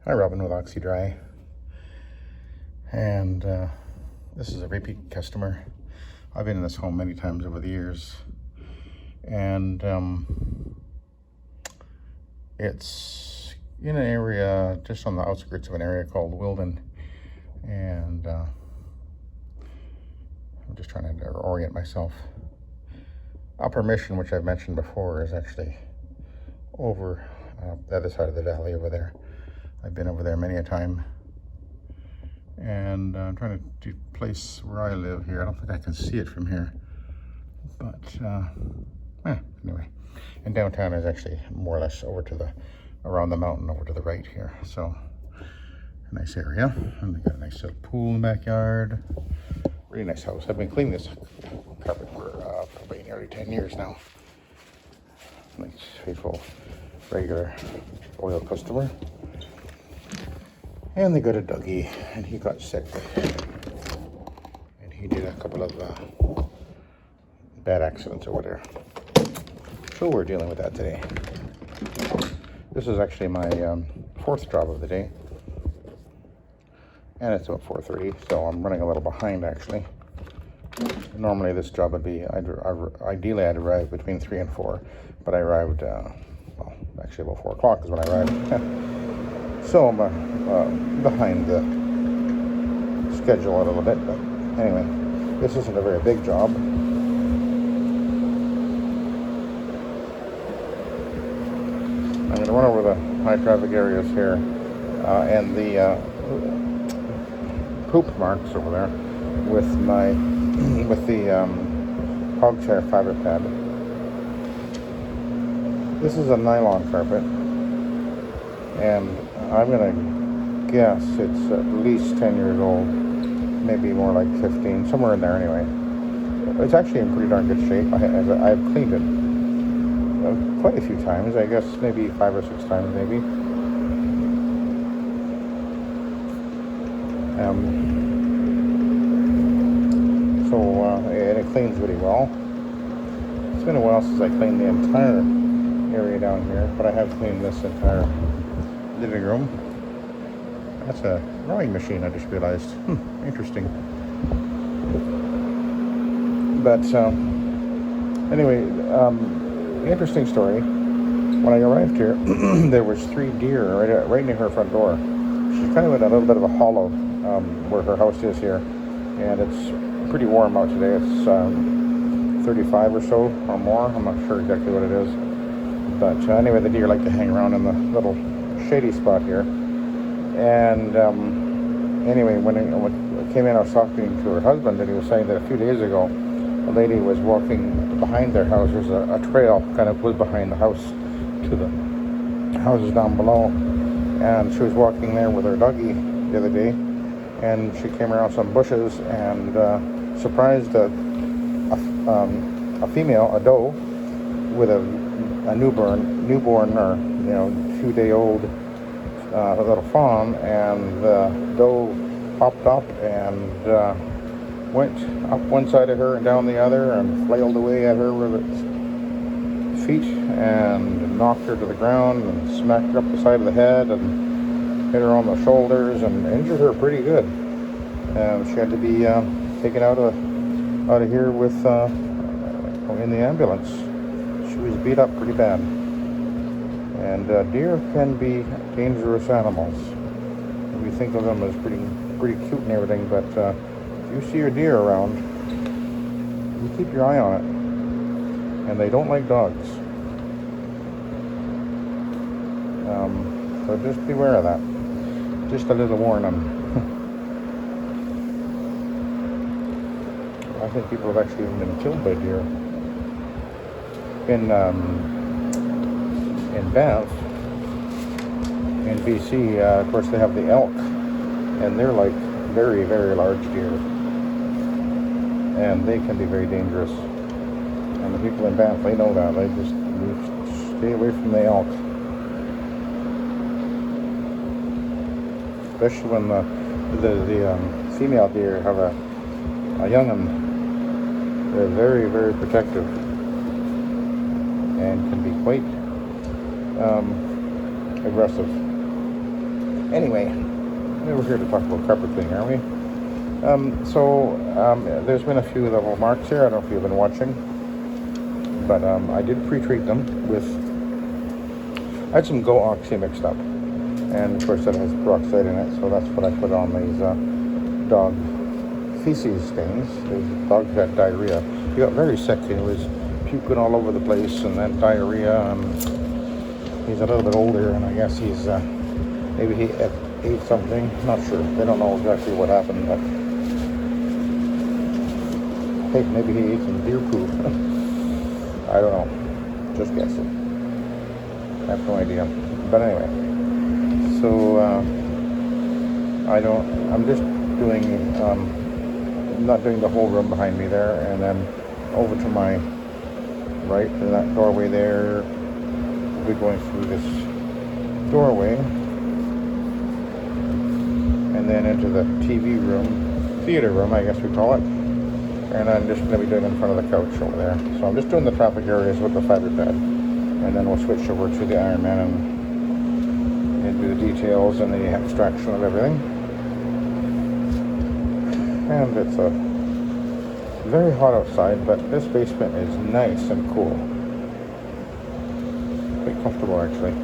Hi, Robin with Oxy-Dry, and this is a repeat customer. I've been in this home many times over the years, and it's in an area just on the outskirts of an area called Wilden, and I'm just trying to orient myself. Upper Mission, which I've mentioned before, is actually over the other side of the valley over there. I've been over there many a time, and I'm trying to place where I live here. I don't think I can see it from here, but anyway. And downtown is actually more or less over to around the mountain over to the right here. So a nice area, and they got a nice little pool in the backyard. Really nice house. I've been cleaning this carpet for probably nearly 10 years now. Nice, faithful, regular oil customer. And they got a doggy, and he got sick, and he did a couple of bad accidents or whatever. So we're dealing with that today. This is actually my fourth job of the day, and it's about 4:30, so I'm running a little behind actually. Normally this job would be, ideally I'd arrive between 3 and 4, but I arrived, well, actually about 4 o'clock is when I arrived. So I'm behind the schedule a little bit, but anyway, this isn't a very big job. I'm going to run over the high traffic areas here and the poop marks over there with the hog chair fiber pad. This is a nylon carpet, and I'm going to guess it's at least 10 years old, maybe more like 15, somewhere in there anyway. It's actually in pretty darn good shape. I've cleaned it quite a few times, I guess maybe 5 or 6 times maybe. And it cleans really well. It's been a while since I cleaned the entire area down here, but I have cleaned this entire living room. That's a rowing machine, I just realized. Interesting. But anyway, interesting story. When I arrived here, there was 3 deer right near her front door. She's kind of in a little bit of a hollow where her house is here, and it's pretty warm out today. It's 35 or so or more. I'm not sure exactly what it is, but anyway, the deer like to hang around in the little shady spot here. And anyway, when I came in, I was talking to her husband, and he was saying that a few days ago a lady was walking behind their house. There's a trail kind of was behind the house to the houses down below, and she was walking there with her doggy the other day, and she came around some bushes and surprised a female, a doe, with a newborn or 2-day-old a little fawn, and the doe popped up and went up one side of her and down the other and flailed away at her with its feet and knocked her to the ground and smacked her up the side of the head and hit her on the shoulders and injured her pretty good. She had to be taken out of here with in the ambulance. She was beat up pretty bad. And deer can be dangerous animals. We think of them as pretty cute and everything, but if you see a deer around, you keep your eye on it. And they don't like dogs. So just beware of that. Just a little warning. I think people have actually even been killed by deer. In Banff, in BC, of course, they have the elk, and they're like very, very large deer, and they can be very dangerous. And the people in Banff, they know that. They just stay away from the elk, especially when the female deer have a young one. They're very, very protective and can be quite aggressive. Anyway, we're here to talk about carpet cleaning, aren't we? There's been a few level marks here. I don't know if you've been watching, but I did pre-treat them with, I had some Go Oxy mixed up, and of course that has peroxide in it, so that's what I put on these dog feces stains. These dogs had diarrhea. He got very sick. He was puking all over the place, and then diarrhea. He's a little bit older, and I guess he's maybe he ate something. Not sure. They don't know exactly what happened, but hey, maybe he ate some deer poop. I don't know. Just guessing. I have no idea. But anyway, so I'm just doing, not doing the whole room behind me there, and then over to my right, in that doorway there, we'll be going through this doorway, and then into the TV room, theater room, I guess we call it. And I'm just going to be doing in front of the couch over there. So I'm just doing the traffic areas with the fiber pad, and then we'll switch over to the Iron Man and do the details and the extraction of everything. And it's very hot outside, but this basement is nice and cool. Quite comfortable, actually.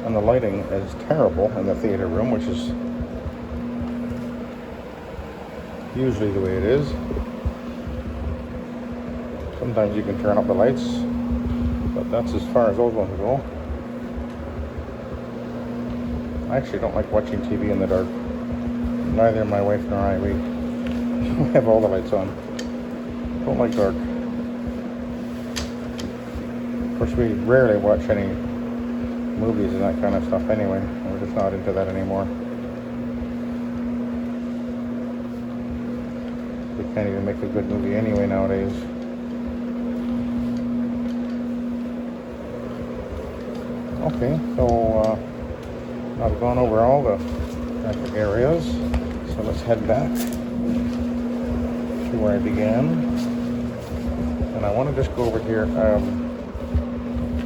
And the lighting is terrible in the theater room, which is usually the way it is. Sometimes you can turn up the lights, but that's as far as those ones go. I actually don't like watching TV in the dark. Neither my wife nor I. We have all the lights on. Don't like dark. Of course, we rarely watch any movies and that kind of stuff anyway. We're just not into that anymore. We can't even make a good movie anyway nowadays. Okay, so I've gone over all the traffic areas, so let's head back to where I began. And I want to just go over here,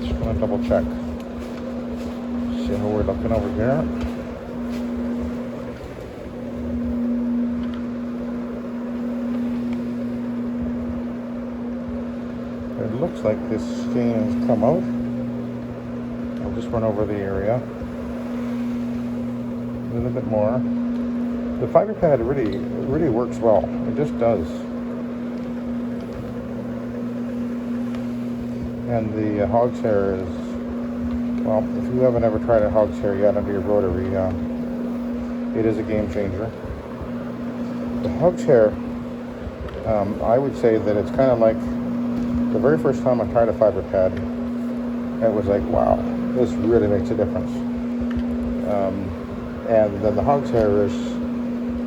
just want to double check. See how we're looking over here. It looks like this stain has come out. I'll just run over the area a little bit more. The fiber pad really works well. It just does. And the hog's hair is, well, if you haven't ever tried a hog's hair yet under your rotary, it is a game changer. The hog's hair, I would say that it's kind of like the very first time I tried a fiber pad, it was like, wow, this really makes a difference. And then the hog's hair is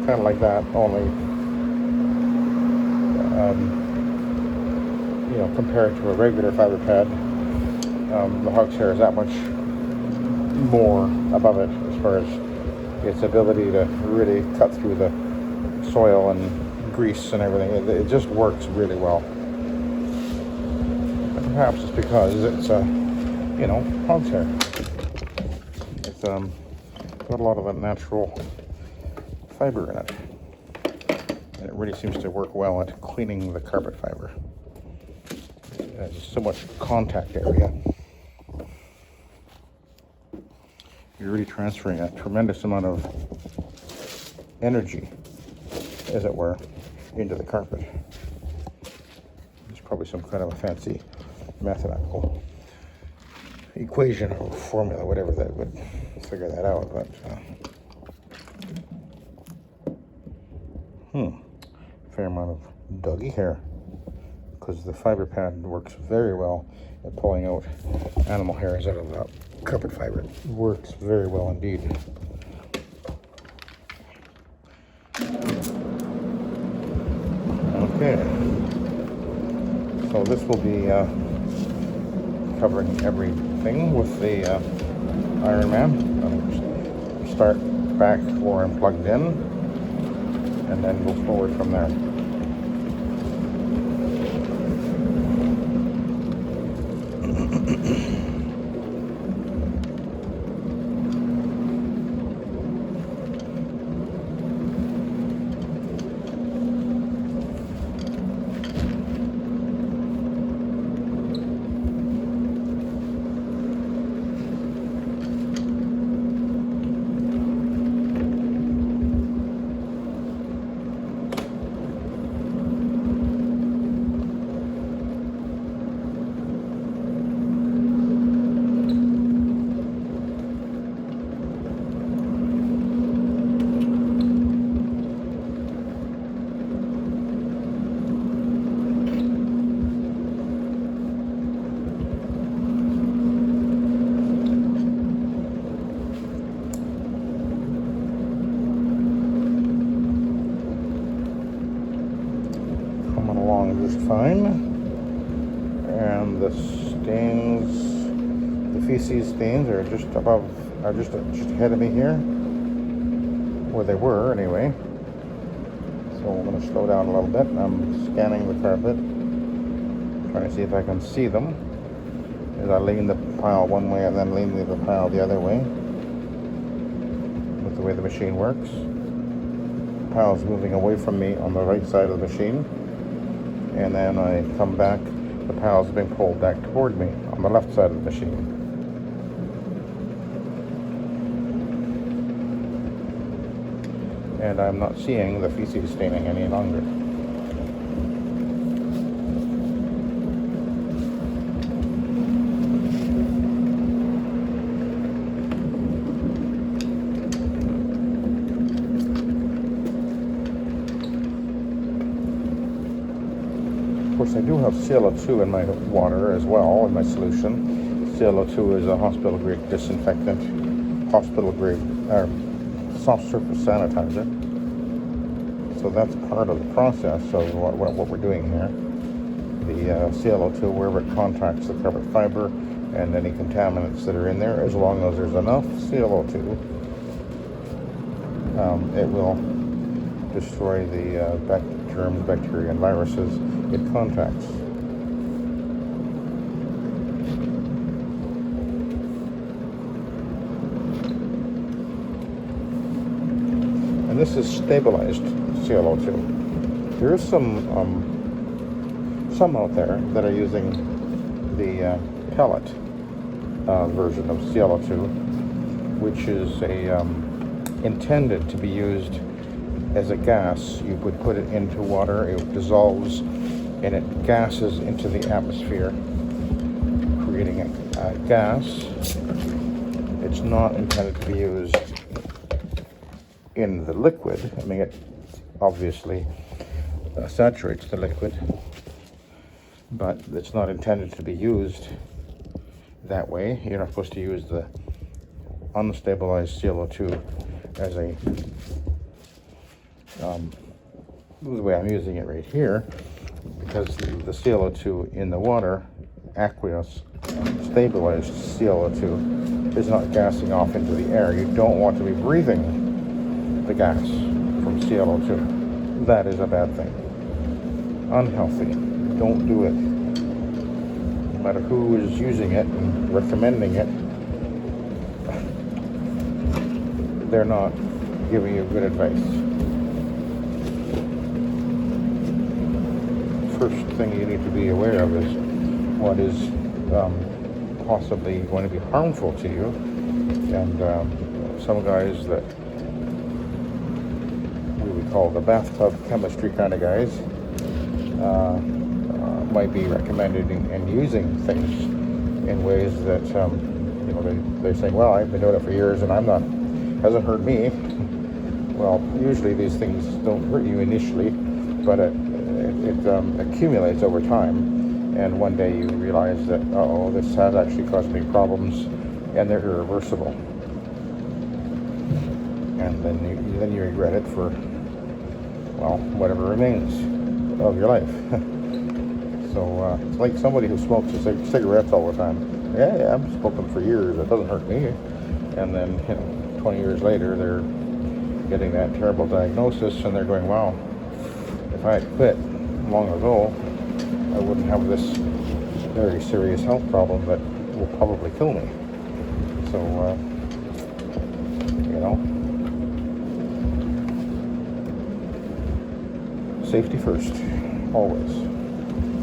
kind of like that, only, compared to a regular fiber pad, the hog's hair is that much more above it as far as its ability to really cut through the soil and grease and everything. It just works really well. And perhaps it's because it's hog's hair. It's got a lot of that natural fiber in it, and it really seems to work well at cleaning the carpet fiber. There's so much contact area. You're really transferring a tremendous amount of energy, as it were, into the carpet. There's probably some kind of a fancy mathematical equation or formula, whatever that would figure that out, but fair amount of doggy hair, because the fiber pad works very well at pulling out animal hairs out of the carpet fiber. It works very well indeed. Okay, so this will be covering everything with the Iron Man. I'll start back where I'm plugged in, and then go forward from there. Along just fine, and the stains, the feces stains are just ahead of me here, where they were anyway. So I'm going to slow down a little bit. I'm scanning the carpet, trying to see if I can see them as I lean the pile one way and then lean the pile the other way, with the way the machine works. The pile's moving away from me on the right side of the machine, and then I come back, the pile's being pulled back toward me on the left side of the machine. And I'm not seeing the feces staining any longer. Of course, I do have ClO2 in my water as well, in my solution. ClO2 is a hospital-grade disinfectant, hospital-grade soft surface sanitizer. So that's part of the process of what we're doing here. The ClO2, wherever it contacts the carpet fiber and any contaminants that are in there, as long as there's enough ClO2, it will destroy the germs, bacteria, and viruses it contacts. And this is stabilized ClO2. There is some out there that are using the pellet version of ClO2, which is intended to be used as a gas. You would put it into water, it dissolves, and it gases into the atmosphere, creating a gas. It's not intended to be used in the liquid. I mean, it obviously saturates the liquid, but it's not intended to be used that way. You're not supposed to use the unstabilized ClO2 as a the way I'm using it right here, because the ClO2 in the water, aqueous stabilized ClO2, is not gassing off into the air. You don't want to be breathing the gas from ClO2. That is a bad thing. Unhealthy. Don't do it. No matter who is using it and recommending it, they're not giving you good advice. First thing you need to be aware of is what is possibly going to be harmful to you. And some guys that we would call the bathtub chemistry kind of guys might be recommending and using things in ways that they're saying, well, I've been doing it for years and hasn't hurt me. Well, usually these things don't hurt you initially, but it accumulates over time, and one day you realize that, this has actually caused me problems, and they're irreversible, and then you regret it for, well, whatever remains of your life. So it's like somebody who smokes cigarettes all the time. Yeah, I've smoked them for years, it doesn't hurt me, and then 20 years later they're getting that terrible diagnosis, and they're going, wow, if I had quit long ago, I wouldn't have this very serious health problem that will probably kill me. So, you know, safety first, always.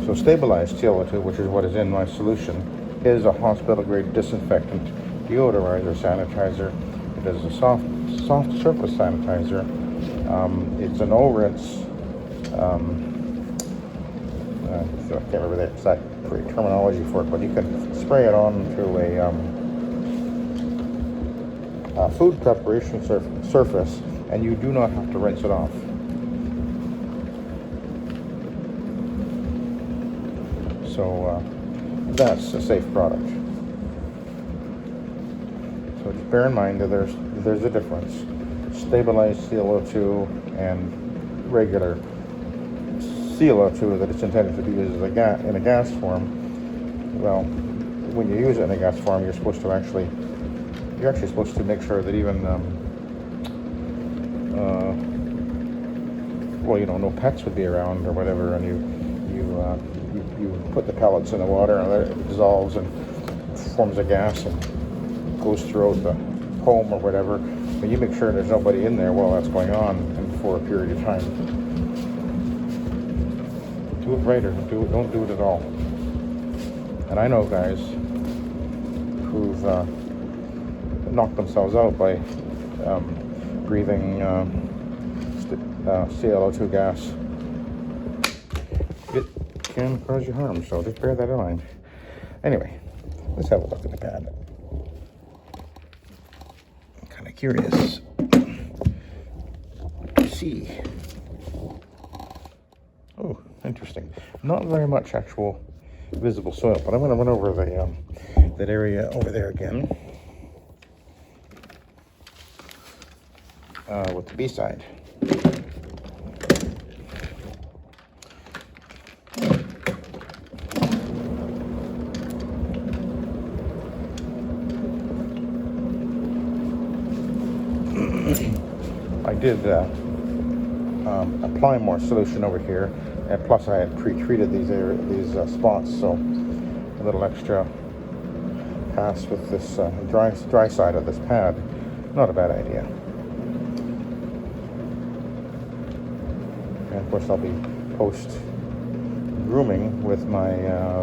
So stabilized TiO2, which is what is in my solution, is a hospital-grade disinfectant, deodorizer, sanitizer. It is a soft surface sanitizer. It's an no-rinse. So I can't remember the exact terminology for it, but you can spray it onto a food preparation surface, and you do not have to rinse it off. So that's a safe product. So just bear in mind that there's a difference. Stabilized CO2 and regular CO2 that it's intended to be used as in a gas form. Well, when you use it in a gas form, you're actually supposed to make sure that even well, you know, no pets would be around or whatever, and you put the pellets in the water and it dissolves and forms a gas and goes throughout the home or whatever. But you make sure there's nobody in there while that's going on and for a period of time. Do it right or don't do it at all. And I know guys who've knocked themselves out by breathing CO2 gas. It can cause you harm, so just bear that in mind. Anyway, let's have a look at the pad. I'm kind of curious to see. Oh, interesting. Not very much actual visible soil, but I'm going to run over that area over there again with the B side. I did apply more solution over here, and plus I had pre-treated these spots, so a little extra pass with this dry side of this pad. Not a bad idea. And of course I'll be post grooming with my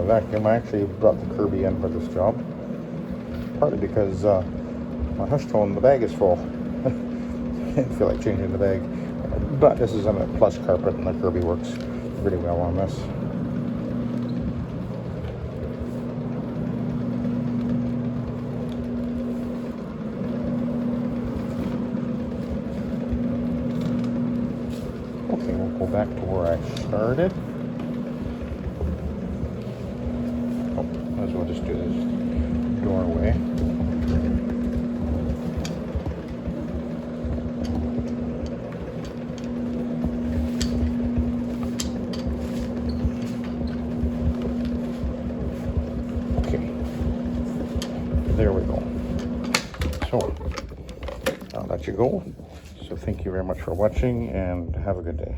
vacuum. I actually brought the Kirby in for this job, partly because my hush tone, the bag is full. I didn't feel like changing the bag, but this is on a plush carpet and the Kirby works really well on this. Okay, we'll go back to where I started. Oh, might as well just do this doorway. There we go. So, I'll let you go. So thank you very much for watching and have a good day.